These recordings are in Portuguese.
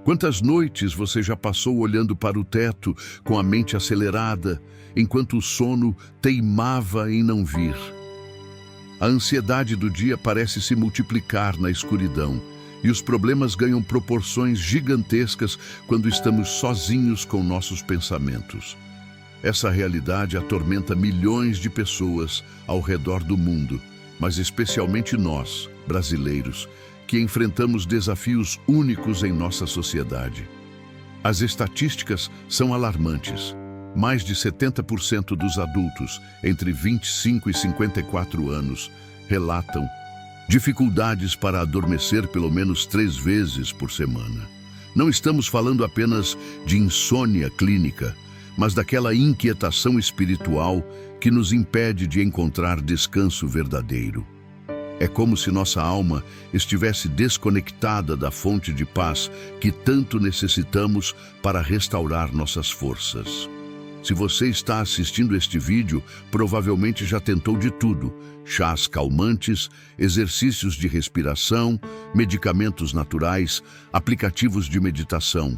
Quantas noites você já passou olhando para o teto com a mente acelerada, enquanto o sono teimava em não vir? A ansiedade do dia parece se multiplicar na escuridão, e os problemas ganham proporções gigantescas quando estamos sozinhos com nossos pensamentos. Essa realidade atormenta milhões de pessoas ao redor do mundo, mas especialmente nós, brasileiros, que enfrentamos desafios únicos em nossa sociedade. As estatísticas são alarmantes. Mais de 70% dos adultos entre 25 e 54 anos relatam dificuldades para adormecer pelo menos 3 vezes por semana. Não estamos falando apenas de insônia clínica, mas daquela inquietação espiritual que nos impede de encontrar descanso verdadeiro. É como se nossa alma estivesse desconectada da fonte de paz que tanto necessitamos para restaurar nossas forças. Se você está assistindo este vídeo, provavelmente já tentou de tudo: chás calmantes, exercícios de respiração, medicamentos naturais, aplicativos de meditação.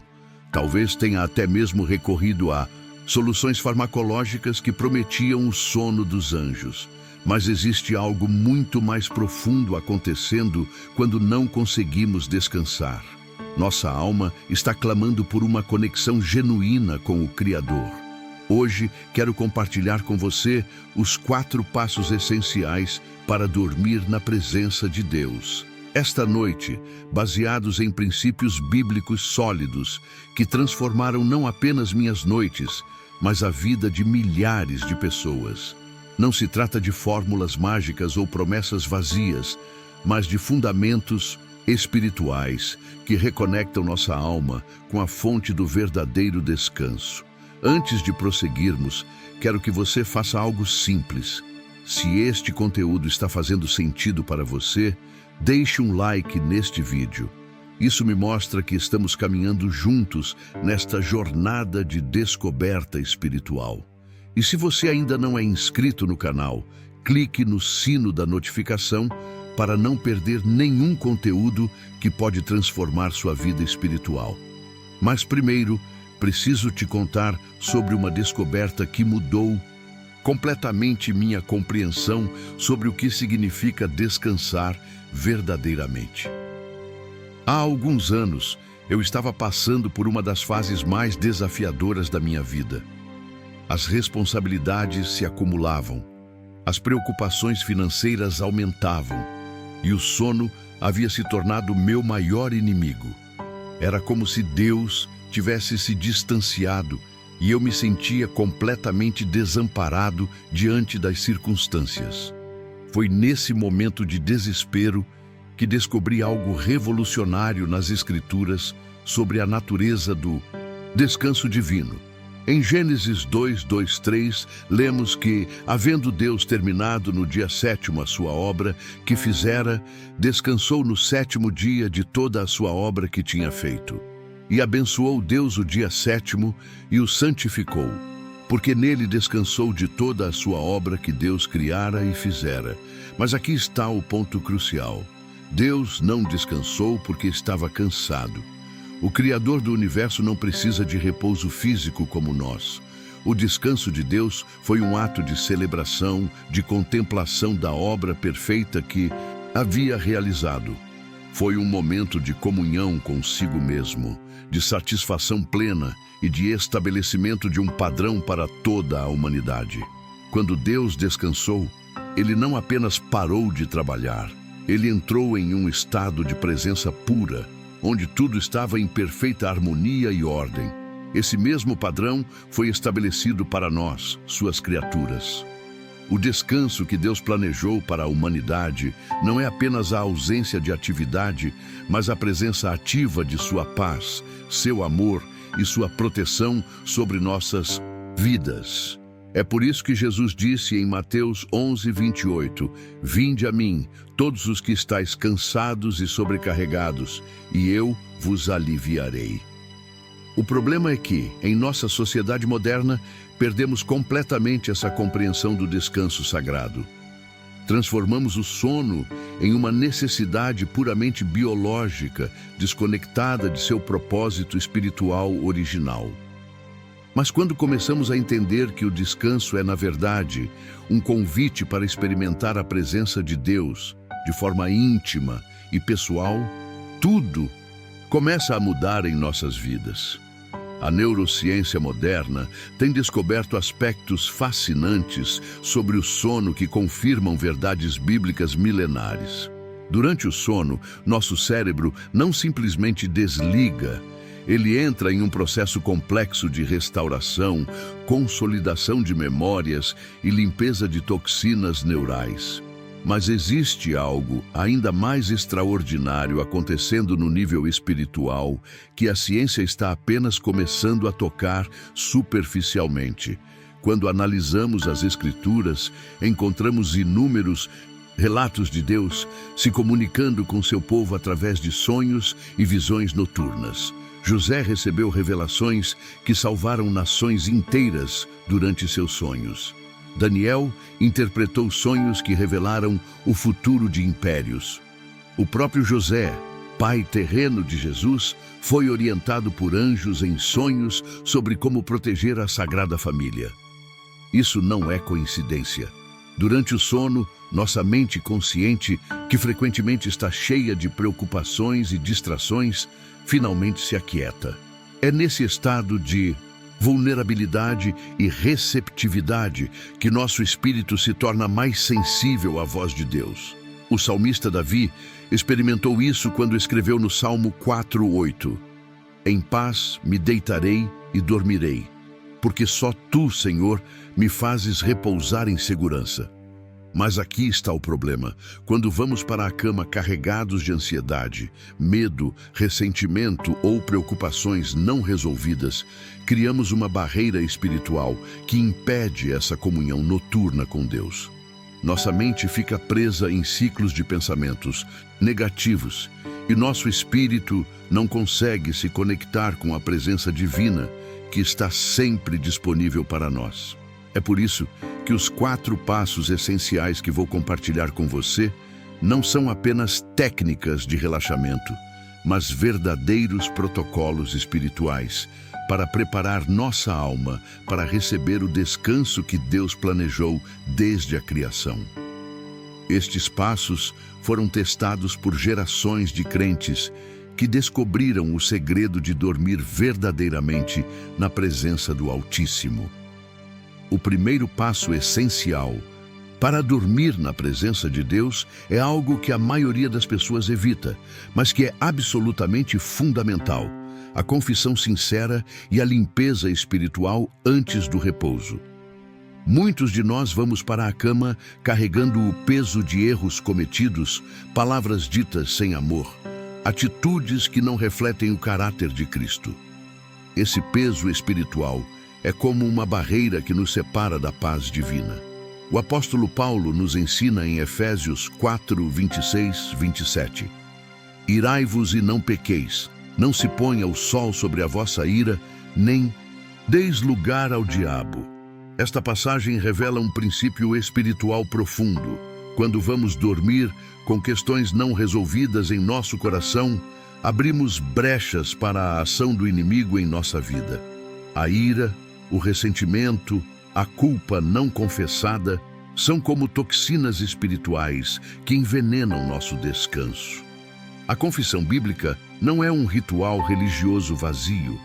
Talvez tenha até mesmo recorrido a soluções farmacológicas que prometiam o sono dos anjos. Mas existe algo muito mais profundo acontecendo quando não conseguimos descansar. Nossa alma está clamando por uma conexão genuína com o Criador. Hoje, quero compartilhar com você os 4 passos essenciais para dormir na presença de Deus. Esta noite, baseados em princípios bíblicos sólidos que transformaram não apenas minhas noites, mas a vida de milhares de pessoas. Não se trata de fórmulas mágicas ou promessas vazias, mas de fundamentos espirituais que reconectam nossa alma com a fonte do verdadeiro descanso. Antes de prosseguirmos, quero que você faça algo simples. Se este conteúdo está fazendo sentido para você, deixe um like neste vídeo. Isso me mostra que estamos caminhando juntos nesta jornada de descoberta espiritual. E se você ainda não é inscrito no canal, clique no sino da notificação para não perder nenhum conteúdo que pode transformar sua vida espiritual. Mas primeiro, preciso te contar sobre uma descoberta que mudou completamente minha compreensão sobre o que significa descansar verdadeiramente. Há alguns anos, eu estava passando por uma das fases mais desafiadoras da minha vida. As responsabilidades se acumulavam, as preocupações financeiras aumentavam e o sono havia se tornado meu maior inimigo. Era como se Deus tivesse se distanciado e eu me sentia completamente desamparado diante das circunstâncias. Foi nesse momento de desespero que descobri algo revolucionário nas Escrituras sobre a natureza do descanso divino. Em Gênesis 2:3, lemos que, havendo Deus terminado no dia 7º a sua obra que fizera, descansou no 7º dia de toda a sua obra que tinha feito. E abençoou Deus o dia 7º e o santificou, porque nele descansou de toda a sua obra que Deus criara e fizera. Mas aqui está o ponto crucial. Deus não descansou porque estava cansado. O Criador do universo não precisa de repouso físico como nós. O descanso de Deus foi um ato de celebração, de contemplação da obra perfeita que havia realizado. Foi um momento de comunhão consigo mesmo, de satisfação plena e de estabelecimento de um padrão para toda a humanidade. Quando Deus descansou, Ele não apenas parou de trabalhar, Ele entrou em um estado de presença pura, onde tudo estava em perfeita harmonia e ordem. Esse mesmo padrão foi estabelecido para nós, suas criaturas. O descanso que Deus planejou para a humanidade não é apenas a ausência de atividade, mas a presença ativa de sua paz, seu amor e sua proteção sobre nossas vidas. É por isso que Jesus disse em Mateus 11:28, "Vinde a mim, todos os que estáis cansados e sobrecarregados, e eu vos aliviarei." O problema é que, em nossa sociedade moderna, perdemos completamente essa compreensão do descanso sagrado. Transformamos o sono em uma necessidade puramente biológica, desconectada de seu propósito espiritual original. Mas quando começamos a entender que o descanso é, na verdade, um convite para experimentar a presença de Deus de forma íntima e pessoal, tudo começa a mudar em nossas vidas. A neurociência moderna tem descoberto aspectos fascinantes sobre o sono que confirmam verdades bíblicas milenares. Durante o sono, nosso cérebro não simplesmente desliga, ele entra em um processo complexo de restauração, consolidação de memórias e limpeza de toxinas neurais. Mas existe algo ainda mais extraordinário acontecendo no nível espiritual que a ciência está apenas começando a tocar superficialmente. Quando analisamos as Escrituras, encontramos inúmeros relatos de Deus se comunicando com seu povo através de sonhos e visões noturnas. José recebeu revelações que salvaram nações inteiras durante seus sonhos. Daniel interpretou sonhos que revelaram o futuro de impérios. O próprio José, pai terreno de Jesus, foi orientado por anjos em sonhos sobre como proteger a Sagrada Família. Isso não é coincidência. Durante o sono, nossa mente consciente, que frequentemente está cheia de preocupações e distrações, finalmente se aquieta. É nesse estado de vulnerabilidade e receptividade que nosso espírito se torna mais sensível à voz de Deus. O salmista Davi experimentou isso quando escreveu no Salmo 4:8: Em paz me deitarei e dormirei, porque só Tu, Senhor, me fazes repousar em segurança. Mas aqui está o problema. Quando vamos para a cama carregados de ansiedade, medo, ressentimento ou preocupações não resolvidas, criamos uma barreira espiritual que impede essa comunhão noturna com Deus. Nossa mente fica presa em ciclos de pensamentos negativos e nosso espírito não consegue se conectar com a presença divina que está sempre disponível para nós. É por isso que os 4 passos essenciais que vou compartilhar com você não são apenas técnicas de relaxamento, mas verdadeiros protocolos espirituais para preparar nossa alma para receber o descanso que Deus planejou desde a criação. Estes passos foram testados por gerações de crentes que descobriram o segredo de dormir verdadeiramente na presença do Altíssimo. O primeiro passo essencial para dormir na presença de Deus é algo que a maioria das pessoas evita, mas que é absolutamente fundamental: a confissão sincera e a limpeza espiritual antes do repouso. Muitos de nós vamos para a cama carregando o peso de erros cometidos, palavras ditas sem amor, atitudes que não refletem o caráter de Cristo. Esse peso espiritual é como uma barreira que nos separa da paz divina. O apóstolo Paulo nos ensina em Efésios 4:26-27. Irai-vos e não pequeis, não se ponha o sol sobre a vossa ira, nem deis lugar ao diabo. Esta passagem revela um princípio espiritual profundo. Quando vamos dormir com questões não resolvidas em nosso coração, abrimos brechas para a ação do inimigo em nossa vida. A ira, o ressentimento, a culpa não confessada são como toxinas espirituais que envenenam nosso descanso. A confissão bíblica não é um ritual religioso vazio,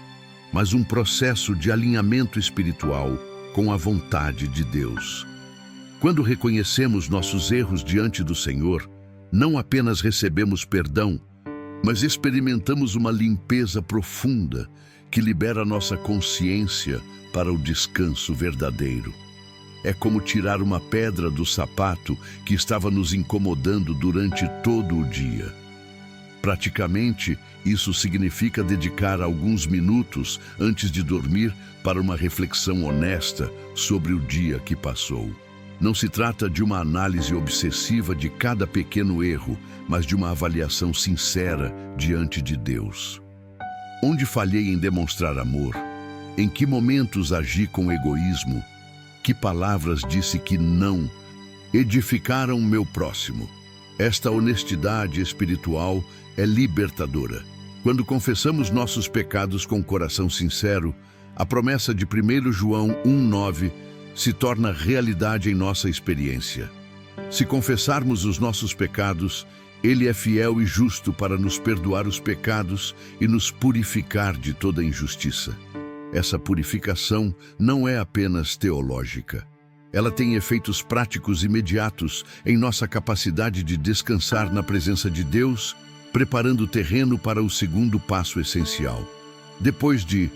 mas um processo de alinhamento espiritual com a vontade de Deus. Quando reconhecemos nossos erros diante do Senhor, não apenas recebemos perdão, mas experimentamos uma limpeza profunda que libera nossa consciência para o descanso verdadeiro. É como tirar uma pedra do sapato que estava nos incomodando durante todo o dia. Praticamente, isso significa dedicar alguns minutos antes de dormir para uma reflexão honesta sobre o dia que passou. Não se trata de uma análise obsessiva de cada pequeno erro, mas de uma avaliação sincera diante de Deus. Onde falhei em demonstrar amor? Em que momentos agi com egoísmo? Que palavras disse que não? edificaram meu próximo. Esta honestidade espiritual é libertadora. Quando confessamos nossos pecados com coração sincero, a promessa de 1 João 1,9 se torna realidade em nossa experiência. Se confessarmos os nossos pecados, Ele é fiel e justo para nos perdoar os pecados e nos purificar de toda injustiça. Essa purificação não é apenas teológica. Ela tem efeitos práticos imediatos em nossa capacidade de descansar na presença de Deus, preparando o terreno para o segundo passo essencial. Depois de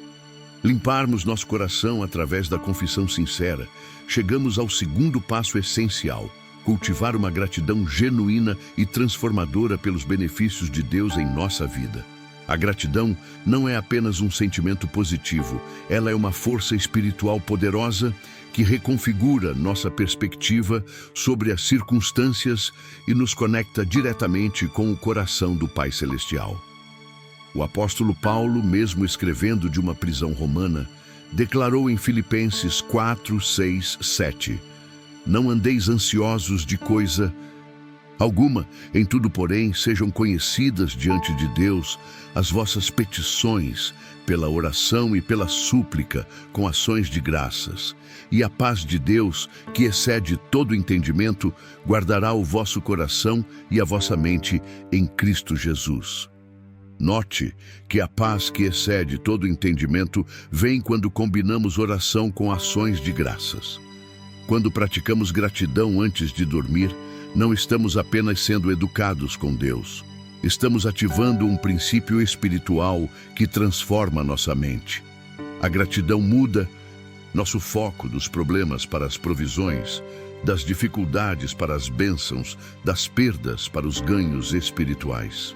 limparmos nosso coração através da confissão sincera, chegamos ao segundo passo essencial: cultivar uma gratidão genuína e transformadora pelos benefícios de Deus em nossa vida. A gratidão não é apenas um sentimento positivo, ela é uma força espiritual poderosa que reconfigura nossa perspectiva sobre as circunstâncias e nos conecta diretamente com o coração do Pai Celestial. O apóstolo Paulo, mesmo escrevendo de uma prisão romana, declarou em Filipenses 4, 6, 7: Não andeis ansiosos de coisa alguma, em tudo, porém, sejam conhecidas diante de Deus as vossas petições, pela oração e pela súplica, com ações de graças. E a paz de Deus, que excede todo entendimento, guardará o vosso coração e a vossa mente em Cristo Jesus. Note que a paz que excede todo entendimento vem quando combinamos oração com ações de graças. Quando praticamos gratidão antes de dormir, não estamos apenas sendo educados com Deus. Estamos ativando um princípio espiritual que transforma nossa mente. A gratidão muda nosso foco dos problemas para as provisões, das dificuldades para as bênçãos, das perdas para os ganhos espirituais.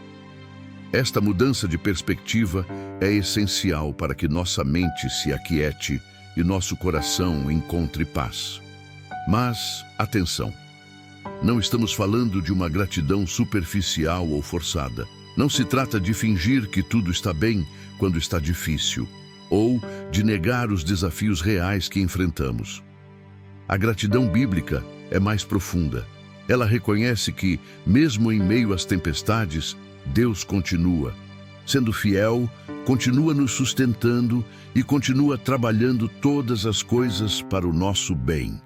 Esta mudança de perspectiva é essencial para que nossa mente se aquiete e nosso coração encontre paz. Mas, atenção! Não estamos falando de uma gratidão superficial ou forçada. Não se trata de fingir que tudo está bem quando está difícil, ou de negar os desafios reais que enfrentamos. A gratidão bíblica é mais profunda. Ela reconhece que, mesmo em meio às tempestades, Deus continua sendo fiel, continua nos sustentando e continua trabalhando todas as coisas para o nosso bem.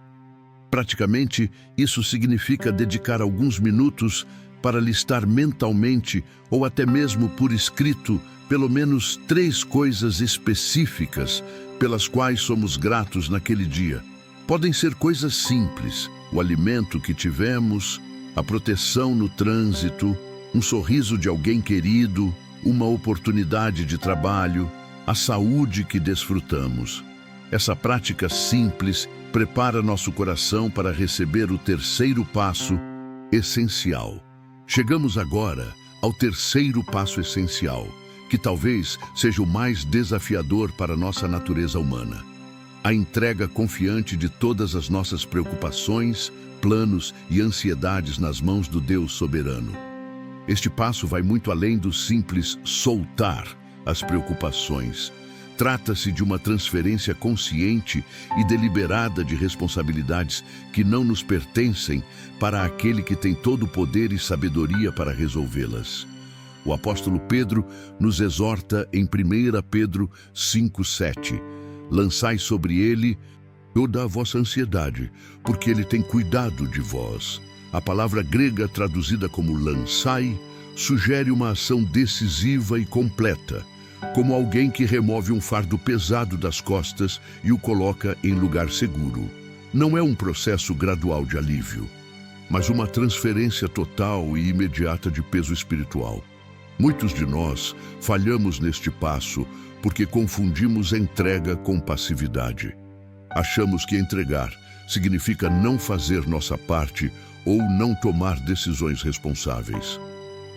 Praticamente, isso significa dedicar alguns minutos para listar mentalmente ou até mesmo por escrito pelo menos 3 coisas específicas pelas quais somos gratos naquele dia. Podem ser coisas simples: o alimento que tivemos, a proteção no trânsito, um sorriso de alguém querido, uma oportunidade de trabalho, a saúde que desfrutamos. Essa prática simples prepara nosso coração para receber o terceiro passo essencial. Chegamos agora ao terceiro passo essencial, que talvez seja o mais desafiador para nossa natureza humana: a entrega confiante de todas as nossas preocupações, planos e ansiedades nas mãos do Deus soberano. Este passo vai muito além do simples soltar as preocupações. Trata-se de uma transferência consciente e deliberada de responsabilidades que não nos pertencem para aquele que tem todo o poder e sabedoria para resolvê-las. O apóstolo Pedro nos exorta em 1 Pedro 5,7: Lançai sobre ele toda a vossa ansiedade, porque ele tem cuidado de vós. A palavra grega traduzida como lançai sugere uma ação decisiva e completa, como alguém que remove um fardo pesado das costas e o coloca em lugar seguro. Não é um processo gradual de alívio, mas uma transferência total e imediata de peso espiritual. Muitos de nós falhamos neste passo porque confundimos entrega com passividade. Achamos que entregar significa não fazer nossa parte ou não tomar decisões responsáveis.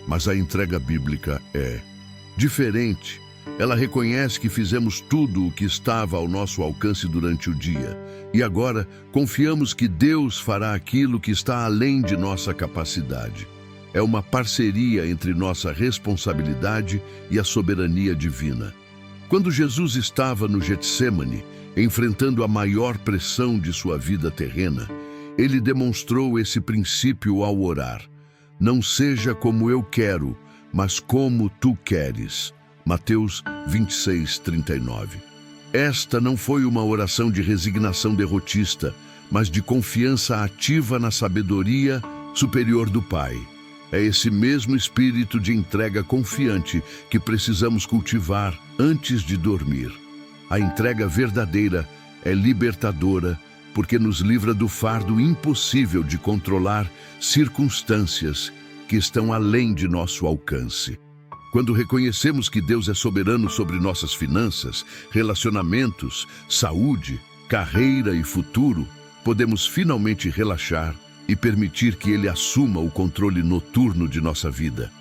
Mas a entrega bíblica é diferente. Ela reconhece que fizemos tudo o que estava ao nosso alcance durante o dia, e agora confiamos que Deus fará aquilo que está além de nossa capacidade. É uma parceria entre nossa responsabilidade e a soberania divina. Quando Jesus estava no Getsêmani, enfrentando a maior pressão de sua vida terrena, Ele demonstrou esse princípio ao orar. Não seja como eu quero, mas como tu queres. Mateus 26:39. Esta não foi uma oração de resignação derrotista, mas de confiança ativa na sabedoria superior do Pai. É esse mesmo espírito de entrega confiante que precisamos cultivar antes de dormir. A entrega verdadeira é libertadora, porque nos livra do fardo impossível de controlar circunstâncias que estão além de nosso alcance. Quando reconhecemos que Deus é soberano sobre nossas finanças, relacionamentos, saúde, carreira e futuro, podemos finalmente relaxar e permitir que Ele assuma o controle noturno de nossa vida.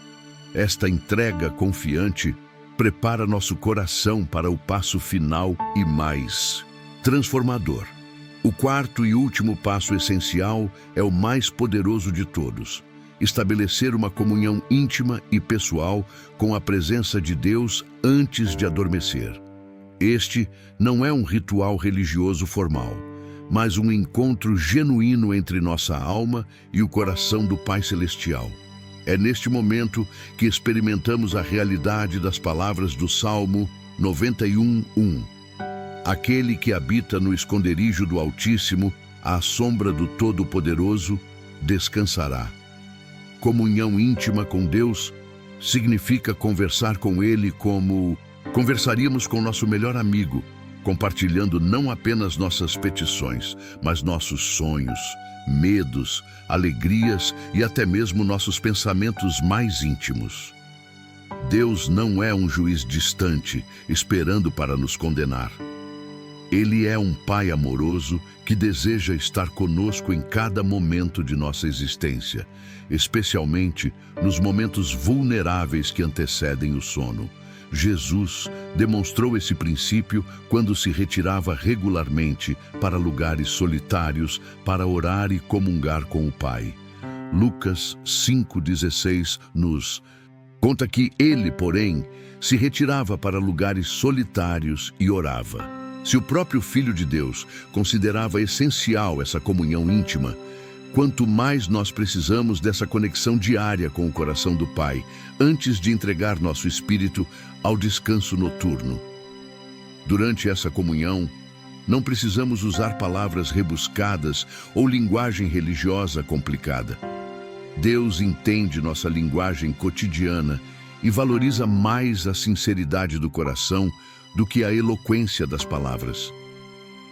Esta entrega confiante prepara nosso coração para o passo final e mais transformador. O quarto e último passo essencial é o mais poderoso de todos: estabelecer uma comunhão íntima e pessoal com a presença de Deus antes de adormecer. Este não é um ritual religioso formal, mas um encontro genuíno entre nossa alma e o coração do Pai Celestial. É neste momento que experimentamos a realidade das palavras do Salmo 91:1. Aquele que habita no esconderijo do Altíssimo, à sombra do Todo-Poderoso, descansará. Comunhão íntima com Deus significa conversar com Ele como conversaríamos com nosso melhor amigo, compartilhando não apenas nossas petições, mas nossos sonhos, medos, alegrias e até mesmo nossos pensamentos mais íntimos. Deus não é um juiz distante, esperando para nos condenar. Ele é um Pai amoroso que deseja estar conosco em cada momento de nossa existência, especialmente nos momentos vulneráveis que antecedem o sono. Jesus demonstrou esse princípio quando se retirava regularmente para lugares solitários para orar e comungar com o Pai. Lucas 5:16 nos conta que ele, porém, se retirava para lugares solitários e orava. Se o próprio Filho de Deus considerava essencial essa comunhão íntima, quanto mais nós precisamos dessa conexão diária com o coração do Pai, antes de entregar nosso espírito ao descanso noturno. Durante essa comunhão, não precisamos usar palavras rebuscadas ou linguagem religiosa complicada. Deus entende nossa linguagem cotidiana e valoriza mais a sinceridade do coração do que a eloquência das palavras.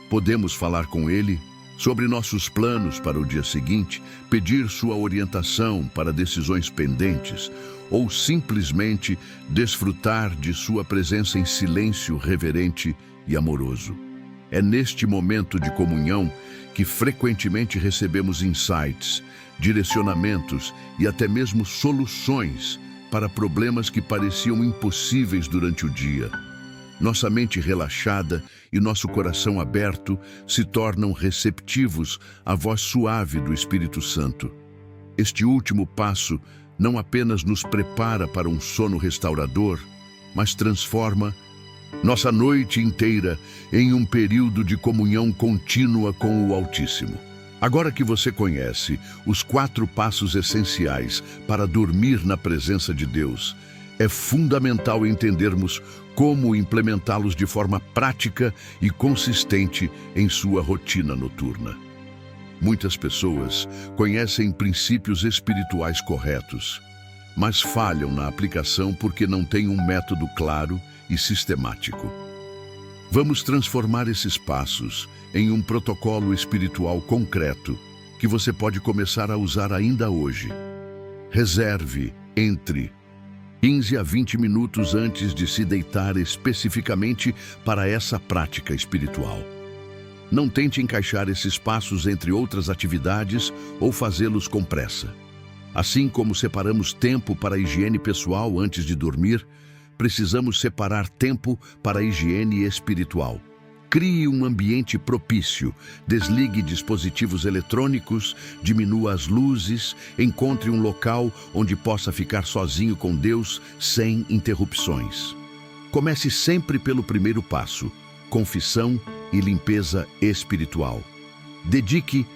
Podemos falar com Ele sobre nossos planos para o dia seguinte, pedir sua orientação para decisões pendentes ou simplesmente desfrutar de sua presença em silêncio reverente e amoroso. É neste momento de comunhão que frequentemente recebemos insights, direcionamentos e até mesmo soluções para problemas que pareciam impossíveis durante o dia. Nossa mente relaxada e nosso coração aberto se tornam receptivos à voz suave do Espírito Santo. Este último passo não apenas nos prepara para um sono restaurador, mas transforma nossa noite inteira em um período de comunhão contínua com o Altíssimo. Agora que você conhece os 4 passos essenciais para dormir na presença de Deus, é fundamental entendermos como implementá-los de forma prática e consistente em sua rotina noturna. Muitas pessoas conhecem princípios espirituais corretos, mas falham na aplicação porque não têm um método claro e sistemático. Vamos transformar esses passos em um protocolo espiritual concreto que você pode começar a usar ainda hoje. Reserve entre 15 a 20 minutos antes de se deitar especificamente para essa prática espiritual. Não tente encaixar esses passos entre outras atividades ou fazê-los com pressa. Assim como separamos tempo para a higiene pessoal antes de dormir, precisamos separar tempo para a higiene espiritual. Crie um ambiente propício, desligue dispositivos eletrônicos, diminua as luzes, encontre um local onde possa ficar sozinho com Deus sem interrupções. Comece sempre pelo primeiro passo, confissão e limpeza espiritual. Dedique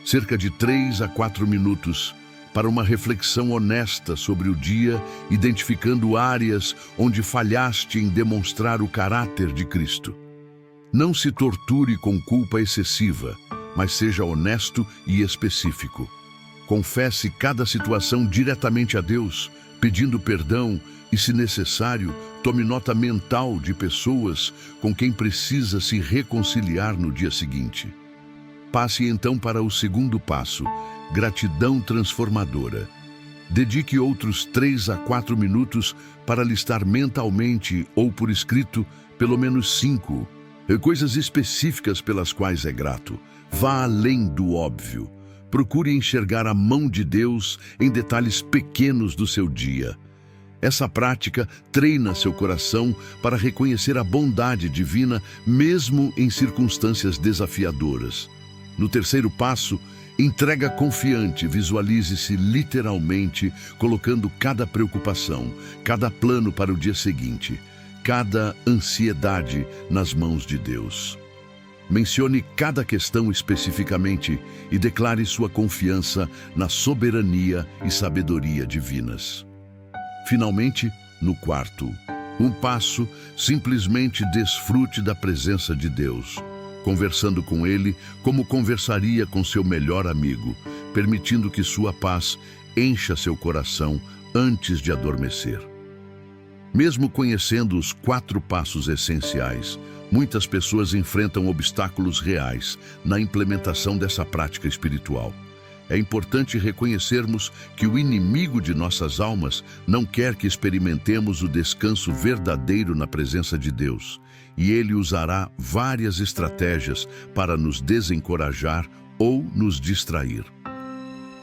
cerca de 3 a 4 minutos, para uma reflexão honesta sobre o dia, identificando áreas onde falhaste em demonstrar o caráter de Cristo. Não se torture com culpa excessiva, mas seja honesto e específico. Confesse cada situação diretamente a Deus, pedindo perdão e, se necessário, tome nota mental de pessoas com quem precisa se reconciliar no dia seguinte. Passe então para o segundo passo, gratidão transformadora. Dedique outros 3 a 4 minutos para listar mentalmente ou por escrito pelo menos 5 coisas específicas pelas quais é grato. Vá além do óbvio. Procure enxergar a mão de Deus em detalhes pequenos do seu dia. Essa prática treina seu coração para reconhecer a bondade divina mesmo em circunstâncias desafiadoras. No terceiro passo, entrega confiante, visualize-se literalmente colocando cada preocupação, cada plano para o dia seguinte, cada ansiedade nas mãos de Deus. Mencione cada questão especificamente e declare sua confiança na soberania e sabedoria divinas. Finalmente, no quarto passo, simplesmente desfrute da presença de Deus, conversando com Ele como conversaria com seu melhor amigo, permitindo que sua paz encha seu coração antes de adormecer. Mesmo conhecendo os 4 passos essenciais, muitas pessoas enfrentam obstáculos reais na implementação dessa prática espiritual. É importante reconhecermos que o inimigo de nossas almas não quer que experimentemos o descanso verdadeiro na presença de Deus, e ele usará várias estratégias para nos desencorajar ou nos distrair.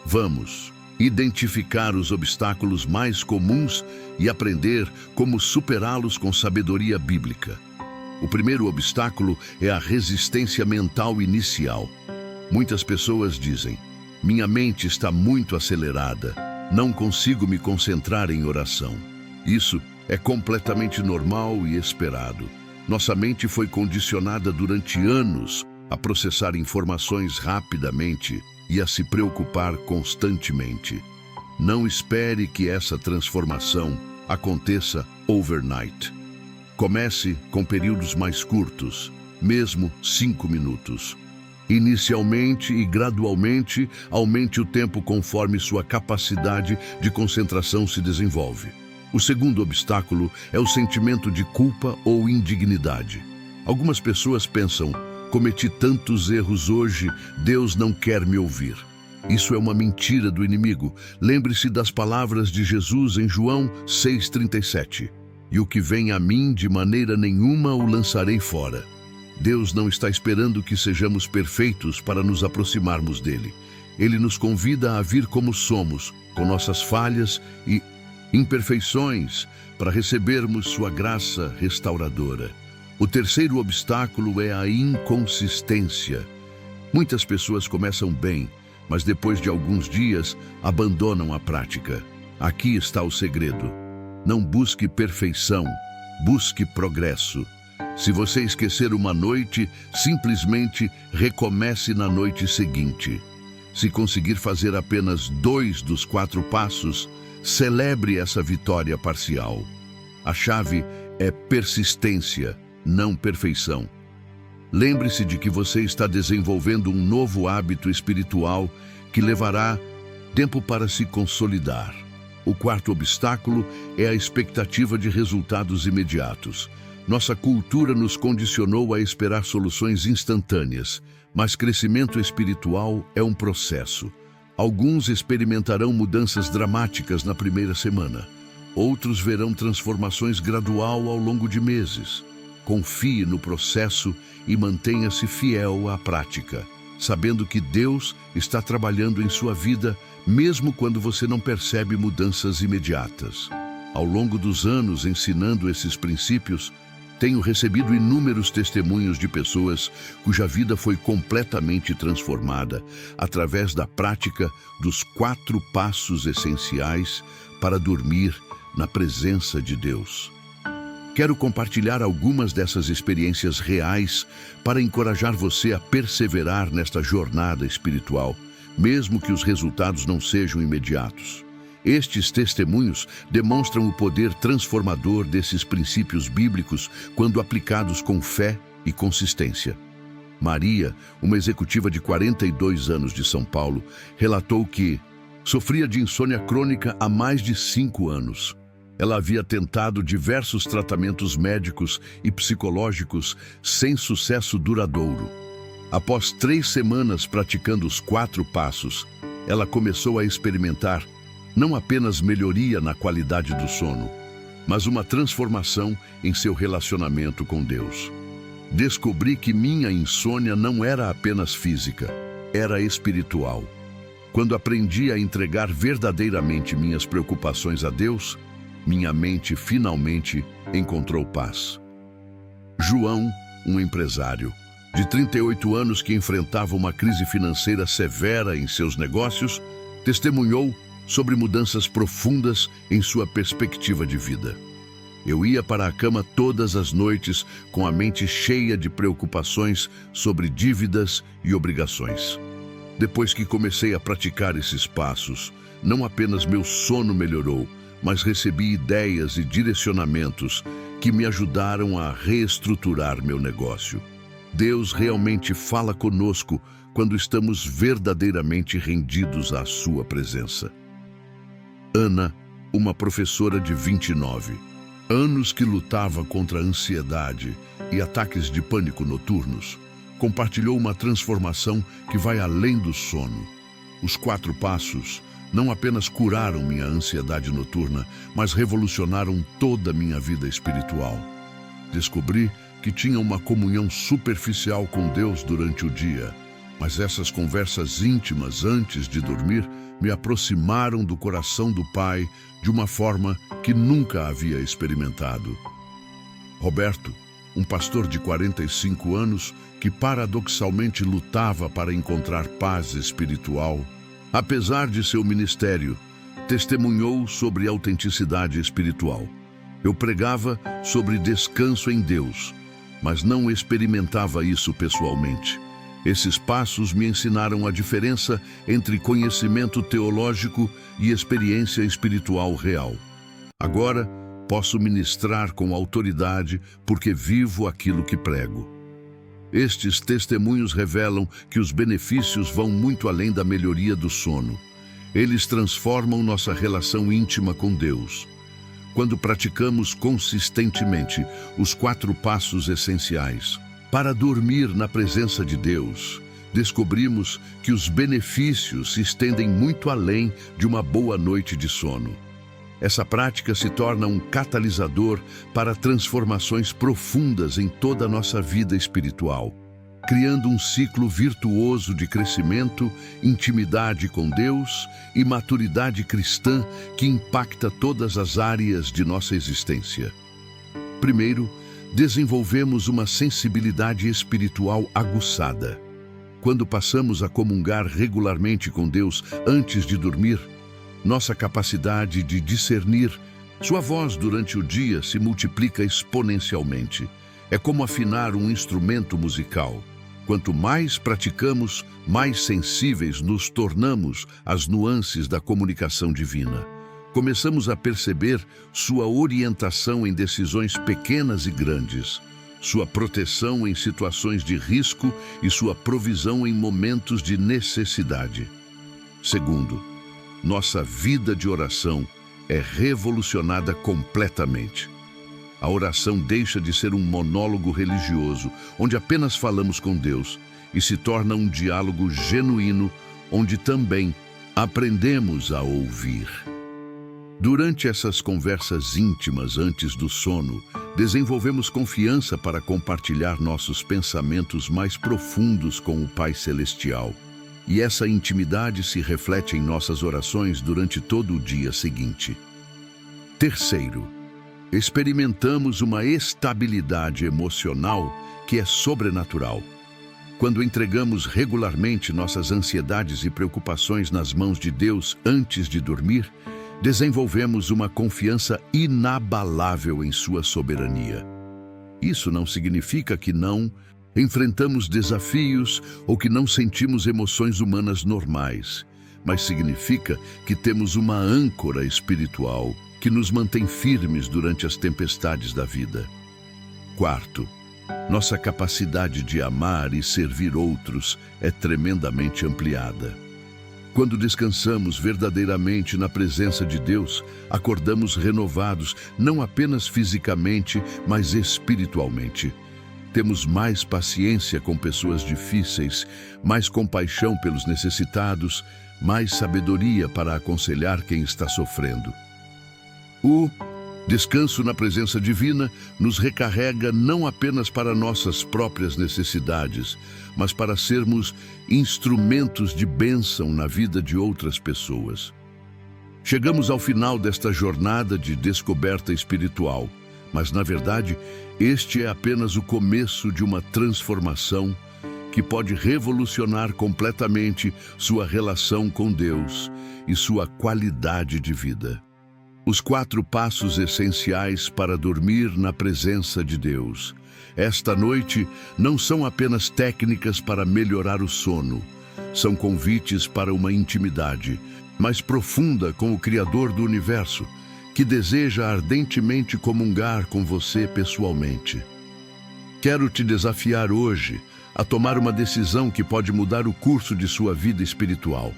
Vamos identificar os obstáculos mais comuns e aprender como superá-los com sabedoria bíblica. O primeiro obstáculo é a resistência mental inicial. Muitas pessoas dizem: minha mente está muito acelerada, não consigo me concentrar em oração. Isso é completamente normal e esperado. Nossa mente foi condicionada durante anos a processar informações rapidamente e a se preocupar constantemente. Não espere que essa transformação aconteça overnight. Comece com períodos mais curtos, mesmo 5 minutos. Inicialmente e gradualmente, aumente o tempo conforme sua capacidade de concentração se desenvolve. O segundo obstáculo é o sentimento de culpa ou indignidade. Algumas pessoas pensam: cometi tantos erros hoje, Deus não quer me ouvir. Isso é uma mentira do inimigo. Lembre-se das palavras de Jesus em João 6,37. E o que vem a mim, de maneira nenhuma o lançarei fora. Deus não está esperando que sejamos perfeitos para nos aproximarmos dele. Ele nos convida a vir como somos, com nossas falhas e imperfeições, para recebermos sua graça restauradora. O terceiro obstáculo é a inconsistência. Muitas pessoas começam bem, mas depois de alguns dias abandonam a prática. Aqui está o segredo. Não busque perfeição, busque progresso. Se você esquecer uma noite, simplesmente recomece na noite seguinte. Se conseguir fazer apenas 2 dos 4 passos, celebre essa vitória parcial. A chave é persistência, não perfeição. Lembre-se de que você está desenvolvendo um novo hábito espiritual que levará tempo para se consolidar. O quarto obstáculo é a expectativa de resultados imediatos. Nossa cultura nos condicionou a esperar soluções instantâneas, mas crescimento espiritual é um processo. Alguns experimentarão mudanças dramáticas na primeira semana. Outros verão transformações gradual ao longo de meses. Confie no processo e mantenha-se fiel à prática, sabendo que Deus está trabalhando em sua vida, mesmo quando você não percebe mudanças imediatas. Ao longo dos anos ensinando esses princípios, tenho recebido inúmeros testemunhos de pessoas cuja vida foi completamente transformada através da prática dos 4 passos essenciais para dormir na presença de Deus. Quero compartilhar algumas dessas experiências reais para encorajar você a perseverar nesta jornada espiritual, mesmo que os resultados não sejam imediatos. Estes testemunhos demonstram o poder transformador desses princípios bíblicos quando aplicados com fé e consistência. Maria, uma executiva de 42 anos de São Paulo, relatou que sofria de insônia crônica há mais de 5 anos. Ela havia tentado diversos tratamentos médicos e psicológicos sem sucesso duradouro. Após 3 semanas praticando os 4 passos, ela começou a experimentar não apenas melhoria na qualidade do sono, mas uma transformação em seu relacionamento com Deus. Descobri que minha insônia não era apenas física, era espiritual. Quando aprendi a entregar verdadeiramente minhas preocupações a Deus, minha mente finalmente encontrou paz. João, um empresário de 38 anos que enfrentava uma crise financeira severa em seus negócios, testemunhou sobre mudanças profundas em sua perspectiva de vida. Eu ia para a cama todas as noites com a mente cheia de preocupações sobre dívidas e obrigações. Depois que comecei a praticar esses passos, não apenas meu sono melhorou, mas recebi ideias e direcionamentos que me ajudaram a reestruturar meu negócio. Deus realmente fala conosco quando estamos verdadeiramente rendidos à sua presença. Ana, uma professora de 29 anos que lutava contra a ansiedade e ataques de pânico noturnos, compartilhou uma transformação que vai além do sono. Os 4 passos não apenas curaram minha ansiedade noturna, mas revolucionaram toda a minha vida espiritual. Descobri que tinha uma comunhão superficial com Deus durante o dia, mas essas conversas íntimas antes de dormir me aproximaram do coração do Pai de uma forma que nunca havia experimentado. Roberto, um pastor de 45 anos que paradoxalmente lutava para encontrar paz espiritual, apesar de seu ministério, testemunhou sobre autenticidade espiritual. Eu pregava sobre descanso em Deus, mas não experimentava isso pessoalmente. Esses passos me ensinaram a diferença entre conhecimento teológico e experiência espiritual real. Agora, posso ministrar com autoridade porque vivo aquilo que prego. Estes testemunhos revelam que os benefícios vão muito além da melhoria do sono. Eles transformam nossa relação íntima com Deus. Quando praticamos consistentemente os 4 passos essenciais para dormir na presença de Deus, descobrimos que os benefícios se estendem muito além de uma boa noite de sono. Essa prática se torna um catalisador para transformações profundas em toda a nossa vida espiritual, criando um ciclo virtuoso de crescimento, intimidade com Deus e maturidade cristã que impacta todas as áreas de nossa existência. Primeiro, desenvolvemos uma sensibilidade espiritual aguçada. Quando passamos a comungar regularmente com Deus antes de dormir, nossa capacidade de discernir sua voz durante o dia se multiplica exponencialmente. É como afinar um instrumento musical. Quanto mais praticamos, mais sensíveis nos tornamos às nuances da comunicação divina. Começamos a perceber sua orientação em decisões pequenas e grandes, sua proteção em situações de risco e sua provisão em momentos de necessidade. Segundo, nossa vida de oração é revolucionada completamente. A oração deixa de ser um monólogo religioso, onde apenas falamos com Deus, e se torna um diálogo genuíno, onde também aprendemos a ouvir. Durante essas conversas íntimas antes do sono, desenvolvemos confiança para compartilhar nossos pensamentos mais profundos com o Pai Celestial. E essa intimidade se reflete em nossas orações durante todo o dia seguinte. Terceiro, experimentamos uma estabilidade emocional que é sobrenatural. Quando entregamos regularmente nossas ansiedades e preocupações nas mãos de Deus antes de dormir, desenvolvemos uma confiança inabalável em sua soberania. Isso não significa que não Enfrentamos desafios ou que não sentimos emoções humanas normais, mas significa que temos uma âncora espiritual que nos mantém firmes durante as tempestades da vida. Quarto, nossa capacidade de amar e servir outros é tremendamente ampliada. Quando descansamos verdadeiramente na presença de Deus, acordamos renovados, não apenas fisicamente, mas espiritualmente. Temos mais paciência com pessoas difíceis, mais compaixão pelos necessitados, mais sabedoria para aconselhar quem está sofrendo. O descanso na presença divina nos recarrega não apenas para nossas próprias necessidades, mas para sermos instrumentos de bênção na vida de outras pessoas. Chegamos ao final desta jornada de descoberta espiritual, mas na verdade, este é apenas o começo de uma transformação que pode revolucionar completamente sua relação com Deus e sua qualidade de vida. Os 4 passos essenciais para dormir na presença de Deus. Esta noite não são apenas técnicas para melhorar o sono, são convites para uma intimidade mais profunda com o Criador do Universo, que deseja ardentemente comungar com você pessoalmente. Quero te desafiar hoje a tomar uma decisão que pode mudar o curso de sua vida espiritual.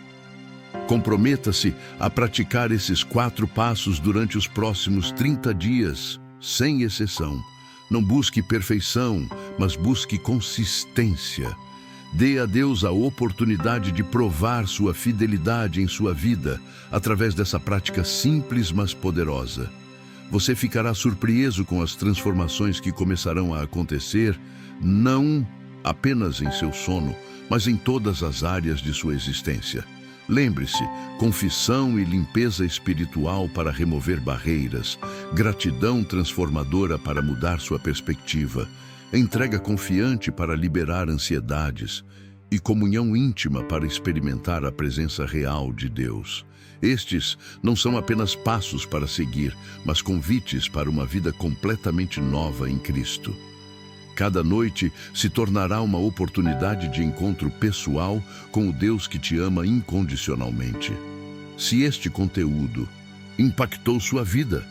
Comprometa-se a praticar esses 4 passos durante os próximos 30 dias, sem exceção. Não busque perfeição, mas busque consistência. Dê a Deus a oportunidade de provar sua fidelidade em sua vida através dessa prática simples, mas poderosa. Você ficará surpreso com as transformações que começarão a acontecer, não apenas em seu sono, mas em todas as áreas de sua existência. Lembre-se, confissão e limpeza espiritual para remover barreiras, gratidão transformadora para mudar sua perspectiva, entrega confiante para liberar ansiedades e comunhão íntima para experimentar a presença real de Deus. Estes não são apenas passos para seguir, mas convites para uma vida completamente nova em Cristo. Cada noite se tornará uma oportunidade de encontro pessoal com o Deus que te ama incondicionalmente. Se este conteúdo impactou sua vida,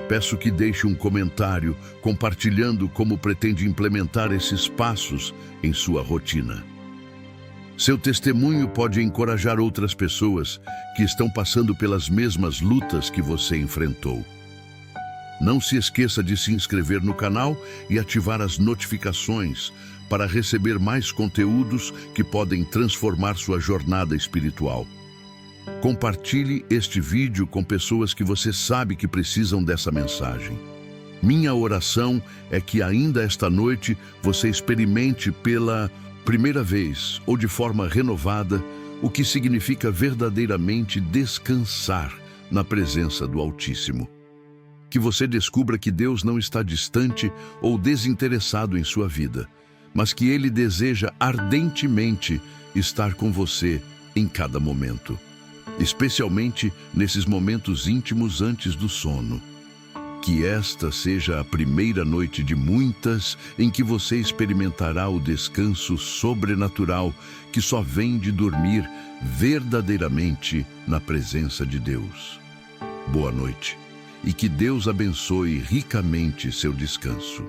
peço que deixe um comentário compartilhando como pretende implementar esses passos em sua rotina. Seu testemunho pode encorajar outras pessoas que estão passando pelas mesmas lutas que você enfrentou. Não se esqueça de se inscrever no canal e ativar as notificações para receber mais conteúdos que podem transformar sua jornada espiritual. Compartilhe este vídeo com pessoas que você sabe que precisam dessa mensagem. Minha oração é que ainda esta noite você experimente pela primeira vez ou de forma renovada o que significa verdadeiramente descansar na presença do Altíssimo. Que você descubra que Deus não está distante ou desinteressado em sua vida, mas que Ele deseja ardentemente estar com você em cada momento, especialmente nesses momentos íntimos antes do sono. Que esta seja a primeira noite de muitas em que você experimentará o descanso sobrenatural que só vem de dormir verdadeiramente na presença de Deus. Boa noite. E que Deus abençoe ricamente seu descanso.